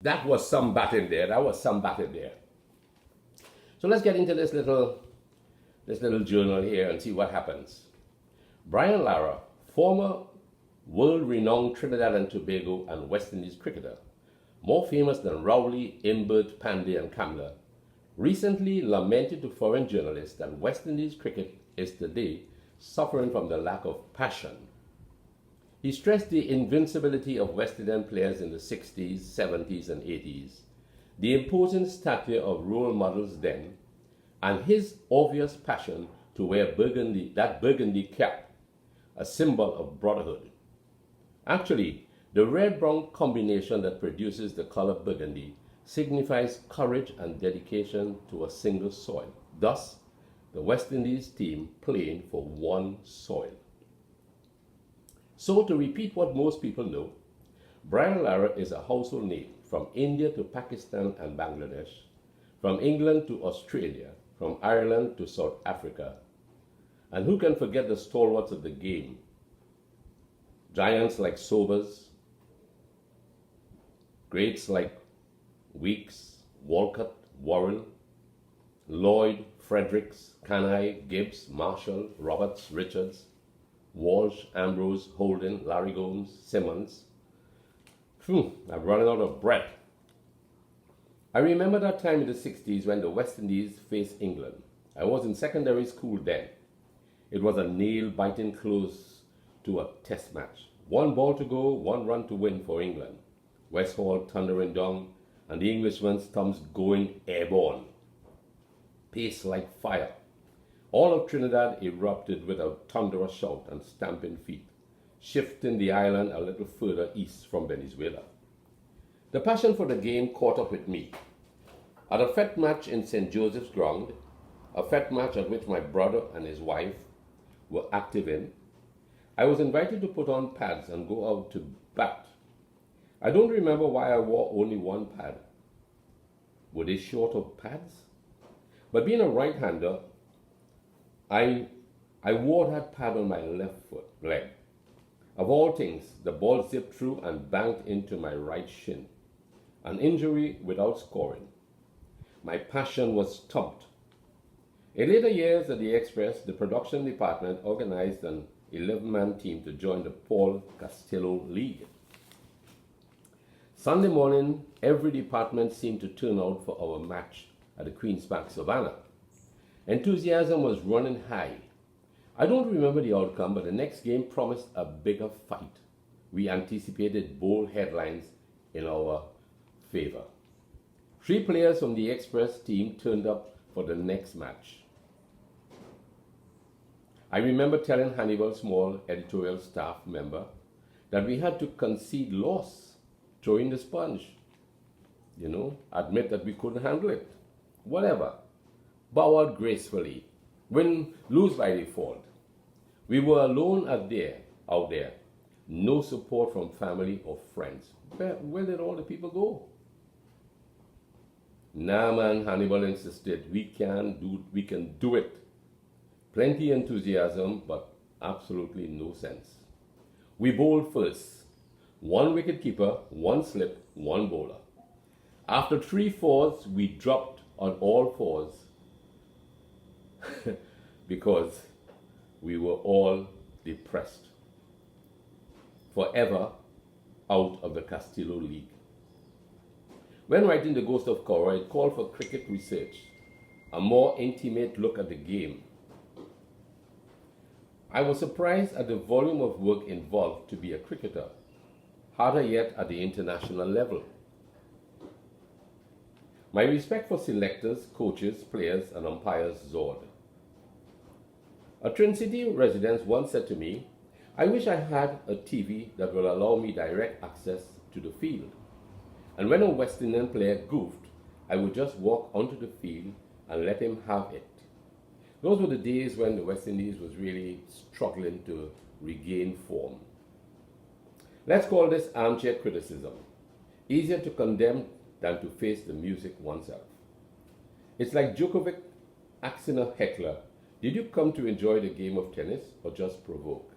That was some batting there. That was some batting there. So let's get into this little journal here and see what happens. Brian Lara, former world-renowned Trinidad and Tobago and West Indies cricketer, more famous than Rowley, Imbert, Pandey and Kamler, recently lamented to foreign journalists that West Indies cricket is today suffering from the lack of passion. He stressed the invincibility of West Indian players in the 60s, 70s and 80s, the imposing stature of role models then, and his obvious passion to wear burgundy cap, a symbol of brotherhood. Actually, the red-brown combination that produces the color burgundy signifies courage and dedication to a single soil. Thus, the West Indies team playing for one soil. So, to repeat what most people know, Brian Lara is a household name from India to Pakistan and Bangladesh, from England to Australia, from Ireland to South Africa. And who can forget the stalwarts of the game? Giants like Sobers, greats like Weeks, Walcott, Warren, Lloyd, Fredericks, Kanhai, Gibbs, Marshall, Roberts, Richards, Walsh, Ambrose, Holden, Larry Gomes, Simmons. I'm running out of breath. I remember that time in the 60s when the West Indies faced England. I was in secondary school then. It was a nail-biting close to a test match. 1 ball to go, 1 run to win for England. Westhall thundering down and the Englishman's thumbs going airborne. Pace like fire. All of Trinidad erupted with a thunderous shout and stamping feet, shifting the island a little further east from Venezuela. The passion for the game caught up with me. At a fete match in St. Joseph's Ground, a fete match at which my brother and his wife were active in, I was invited to put on pads and go out to bat. I don't remember why I wore only 1 pad. Were they short of pads? But being a right-hander, I wore that pad on my left leg. Of all things, the ball zipped through and banked into my right shin. An injury without scoring. My passion was stumped. In later years at the Express, the production department organized an 11-man team to join the Paul Castillo League. Sunday morning, every department seemed to turn out for our match at the Queen's Park Savannah. Enthusiasm was running high. I don't remember the outcome, but the next game promised a bigger fight. We anticipated bold headlines in our favor. 3 players from the Express team turned up for the next match. I remember telling Hannibal Small, editorial staff member, that we had to concede loss, throwing the sponge. Admit that we couldn't handle it. Whatever. Bow out gracefully. Win, lose by default. We were alone out there. No support from family or friends. Where did all the people go? Nah man, Hannibal insisted, we can do it. Plenty enthusiasm, but absolutely no sense. We bowled first. 1 wicket keeper, 1 slip, 1 bowler. After 3 fours, we dropped on all fours because we were all depressed. Forever out of the Castillo League. When writing The Ghost of Cora, it called for cricket research, a more intimate look at the game. I was surprised at the volume of work involved to be a cricketer, harder yet at the international level. My respect for selectors, coaches, players, and umpires soared. A Trin City resident once said to me, I wish I had a TV that will allow me direct access to the field. And when a West Indian player goofed, I would just walk onto the field and let him have it. Those were the days when the West Indies was really struggling to regain form. Let's call this armchair criticism. Easier to condemn than to face the music oneself. It's like Djokovic asking a heckler, did you come to enjoy the game of tennis or just provoke?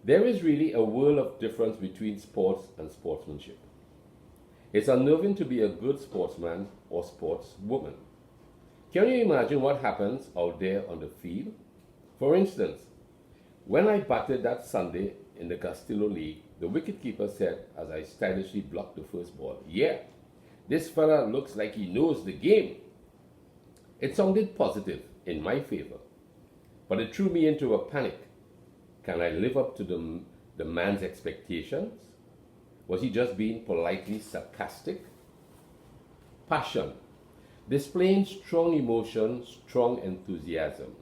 There is really a world of difference between sports and sportsmanship. It's unnerving to be a good sportsman or sportswoman. Can you imagine what happens out there on the field? For instance, when I batted that Sunday in the Castillo League, the wicketkeeper said as I stylishly blocked the first ball, "Yeah, this fella looks like he knows the game." It sounded positive in my favor, but it threw me into a panic. Can I live up to the man's expectations? Was he just being politely sarcastic? Passion. Displaying strong emotion, strong enthusiasm.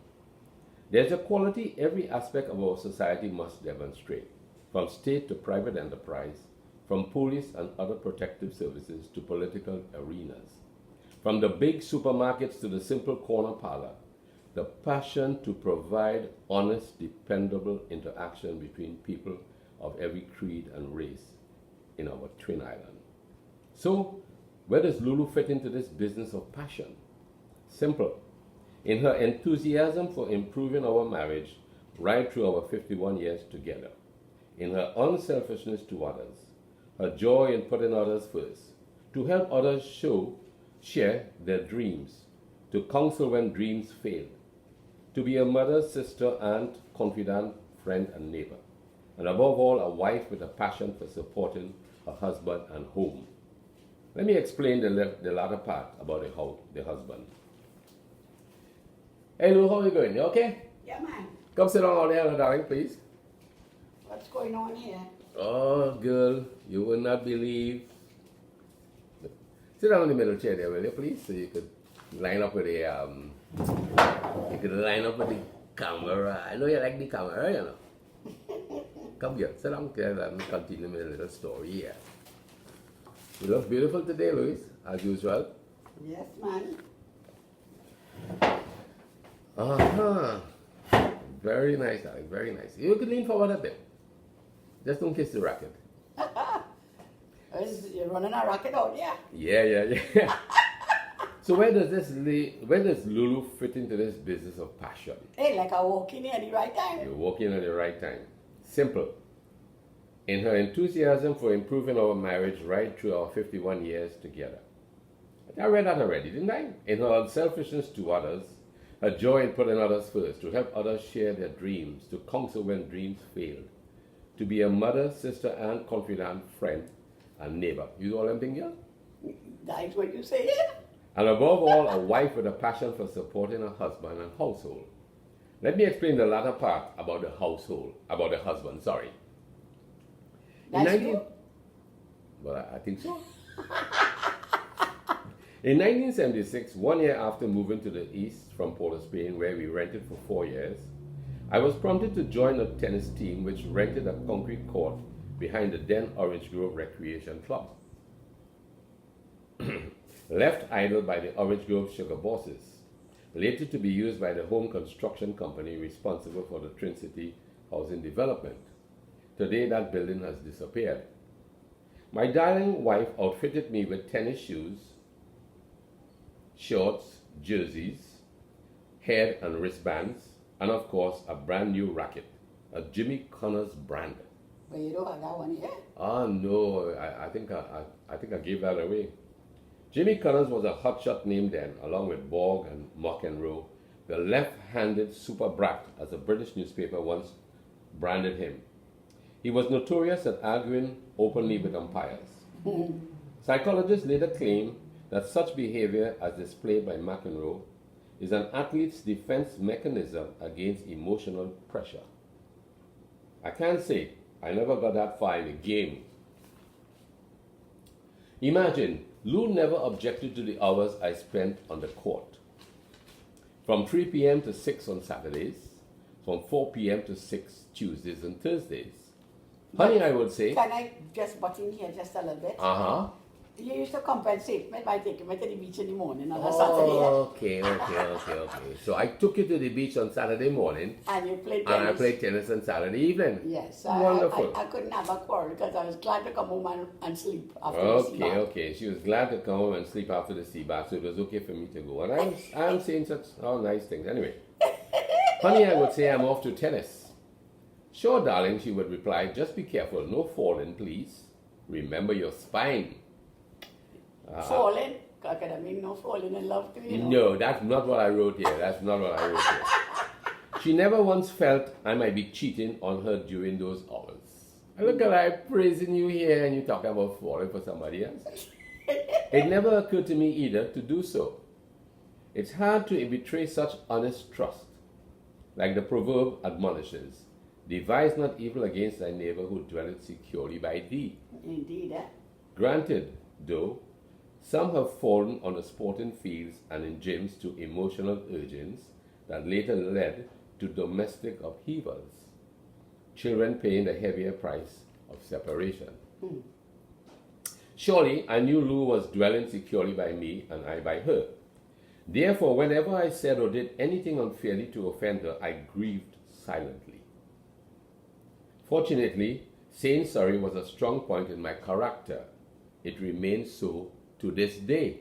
There's a quality every aspect of our society must demonstrate, from state to private enterprise, from police and other protective services to political arenas, from the big supermarkets to the simple corner parlor, the passion to provide honest, dependable interaction between people of every creed and race in our twin island. So, where does Lulu fit into this business of passion? Simple. In her enthusiasm for improving our marriage right through our 51 years together, in her unselfishness to others, her joy in putting others first, to help others share their dreams, to counsel when dreams fail, to be a mother, sister, aunt, confidant, friend, and neighbor, and above all, a wife with a passion for supporting her husband and home. Let me explain the latter part about the husband. Hey Lou, how are you going? You okay? Yeah, man. Come sit down out there, darling, please. What's going on here? Oh, girl, you will not believe. Sit down in the middle chair there, will you, please? So you could line up with the camera. I know you like the camera, you know. Come here, sit down here and continue with a little story here. You look beautiful today, Louis, as usual. Yes, man. Uh-huh. Very nice, darling, very nice. You could lean forward a bit. Just don't kiss the racket. You're running a racket out, yeah? Yeah. So where does Lulu fit into this business of passion? Hey, like I walk in here at the right time. You walk in at the right time. Simple. In her enthusiasm for improving our marriage right through our 51 years together. I read that already, didn't I? In her unselfishness to others, her joy in putting others first, to help others share their dreams, to counsel when dreams failed, to be a mother, sister, aunt, confidant, friend, and neighbor. You know all them things, yeah? That's what you say, yeah? And above all, a wife with a passion for supporting her husband and household. Let me explain the latter part about the husband, sorry. That's you? Well, I think so. In 1976, 1 year after moving to the east from Port of Spain, where we rented for 4 years, I was prompted to join a tennis team which rented a concrete court behind the then Orange Grove Recreation Club. Left idle by the Orange Grove sugar bosses, later to be used by the home construction company responsible for the Twin City housing development. Today that building has disappeared. My darling wife outfitted me with tennis shoes, shorts, jerseys, head and wristbands, and of course a brand new racket, a Jimmy Connors brand. But you don't have that one here? Ah no, I think I gave that away. Jimmy Connors was a hotshot name then, along with Borg and McEnroe, the left-handed super brat, as a British newspaper once branded him. He was notorious at arguing openly with umpires. Psychologists later claim that such behavior as displayed by McEnroe is an athlete's defense mechanism against emotional pressure. I can't say I never got that far in the game. Imagine, Lou never objected to the hours I spent on the court. From 3 p.m. to 6 on Saturdays, from 4 p.m. to 6 Tuesdays and Thursdays. Honey, I would say. Can I just butt in here just a little bit? Uh-huh. You used to compensate me by taking me to the beach in the morning on a Saturday. Okay. So I took you to the beach on Saturday morning. And you played tennis. And I played tennis on Saturday evening. Yes. Wonderful. I couldn't have a quarrel because I was glad to come home and sleep after the sea bath. Okay. She was glad to come home and sleep after the sea bath, so it was okay for me to go. And I'm saying such nice things. Anyway. Honey, I would say I'm off to tennis. Sure, darling, she would reply, just be careful. No falling, please. Remember your spine. Falling? Acronym, no falling in love too, you know. No, that's not what I wrote here. That's not what I wrote here. She never once felt I might be cheating on her during those hours. And look at I praising you here and you talking about falling for somebody else. It never occurred to me either to do so. It's hard to betray such honest trust. Like the proverb admonishes, devise not evil against thy neighbor who dwelleth securely by thee. Indeed, eh? Granted, though, some have fallen on the sporting fields and in gyms to emotional urgings that later led to domestic upheavals, children paying the heavier price of separation. Surely, I knew Lou was dwelling securely by me and I by her. Therefore, whenever I said or did anything unfairly to offend her, I grieved silently. Fortunately, saying sorry was a strong point in my character. It remains so to this day.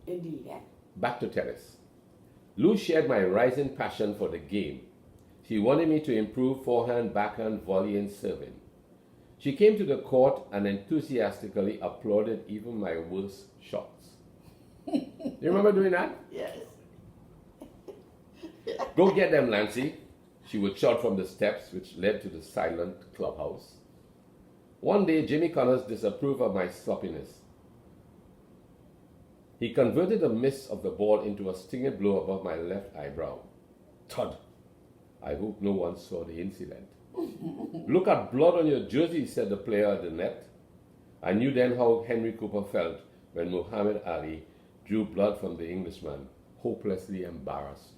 Indeed, eh? Back to tennis. Lou shared my rising passion for the game. She wanted me to improve forehand, backhand, volley, and serving. She came to the court and enthusiastically applauded even my worst shots. You remember doing that? Yes. Go get them, Nancy. She would shout from the steps which led to the silent clubhouse. One day, Jimmy Connors disapproved of my sloppiness. He converted the miss of the ball into a stinging blow above my left eyebrow. Thud. I hope no one saw the incident. Look at blood on your jersey, said the player at the net. I knew then how Henry Cooper felt when Muhammad Ali drew blood from the Englishman, hopelessly embarrassed.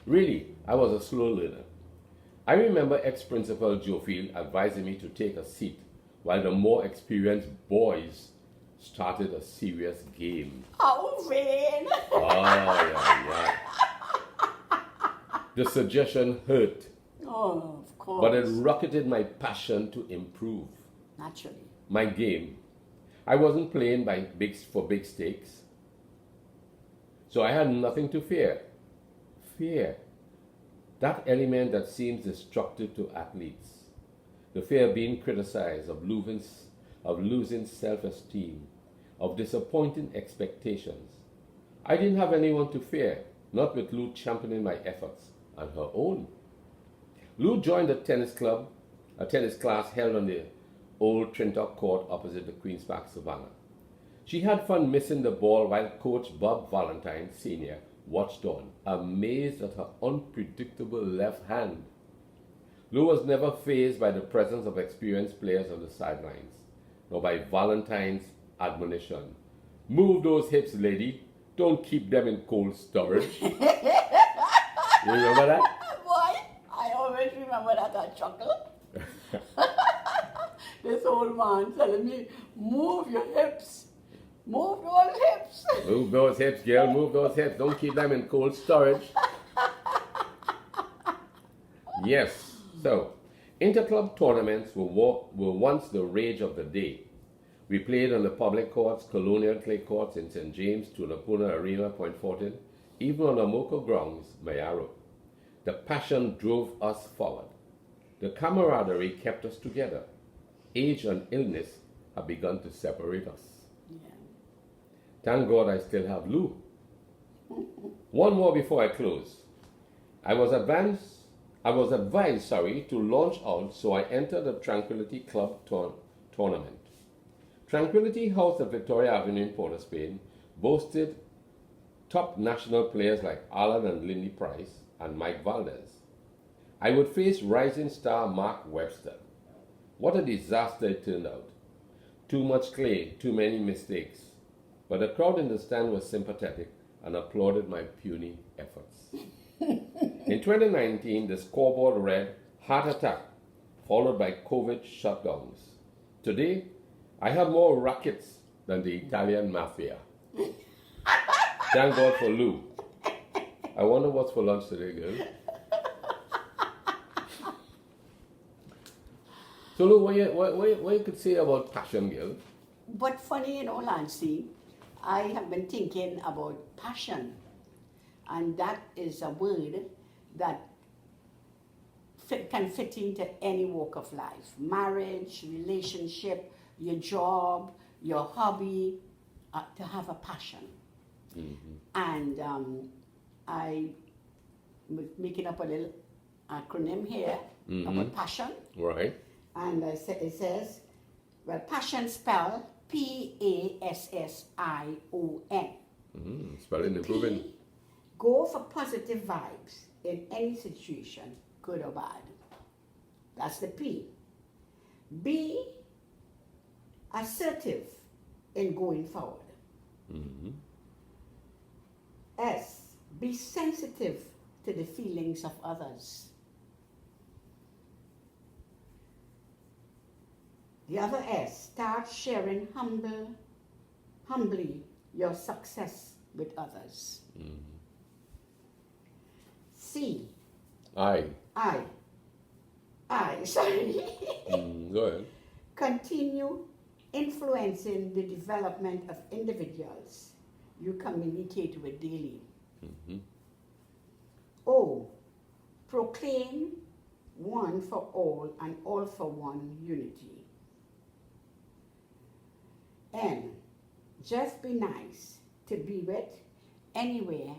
Really, I was a slow learner. I remember ex-principal Joe Field advising me to take a seat while the more experienced boys started a serious game. Oh, vain! Yeah. The suggestion hurt, Oh, of course. but it rocketed my passion to improve. Naturally. My game. I wasn't playing for big stakes, so I had nothing to fear. Fear. That element that seems destructive to athletes. The fear of being criticized, of losing self-esteem, of disappointing expectations. I didn't have anyone to fear, not with Lou championing my efforts on her own. Lou joined a tennis class held on the old Trintock court opposite the Queen's Park Savannah. She had fun missing the ball while coach Bob Valentine, Sr., watched on, amazed at her unpredictable left hand. Lou was never fazed by the presence of experienced players on the sidelines, nor by Valentine's admonition. Move those hips, lady. Don't keep them in cold storage. You remember that? Boy, I always remember that I chuckle. This old man telling me, move your hips. Move those hips. Move those hips, girl. Move those hips. Don't keep them in cold storage. Yes. So, interclub tournaments were once the rage of the day. We played on the public courts, colonial clay courts in St. James, Tunapuna Arena, Point Fortin, even on the Moco grounds, Mayaro. The passion drove us forward. The camaraderie kept us together. Age and illness have begun to separate us. Yeah. Thank God I still have Lou. One more before I close. I was advised, to launch out, so I entered the Tranquility Club tournament. Tranquility House at Victoria Avenue in Port of Spain boasted top national players like Alan and Lindy Price and Mike Valdez. I would face rising star Mark Webster. What a disaster it turned out. Too much clay, too many mistakes. But the crowd in the stand was sympathetic and applauded my puny efforts. In 2019, the scoreboard read, heart attack, followed by COVID shutdowns. Today, I have more rackets than the Italian mafia. Thank God for Lou. I wonder what's for lunch today, girl. So Lou, what you could say about passion, girl? But funny, Lancy, I have been thinking about passion. And that is a word that can fit into any walk of life. Marriage, relationship, your job, your hobby, to have a passion. And I was making up a little acronym here about passion. Right. And it says, well, passion spelled Passion. Spelling improving. P, go for positive vibes in any situation, good or bad. That's the P. B, assertive in going forward. S, be sensitive to the feelings of others. The other S, start sharing humbly your success with others. C, I. sorry. Go ahead. Continue influencing the development of individuals you communicate with daily. O, proclaim one for all and all for one unity. N, just be nice to be with anywhere,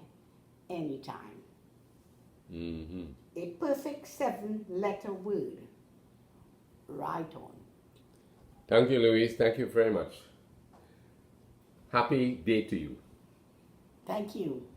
anytime. A perfect 7-letter word. Right on. Thank you, Louise. Thank you very much. Happy day to you. Thank you.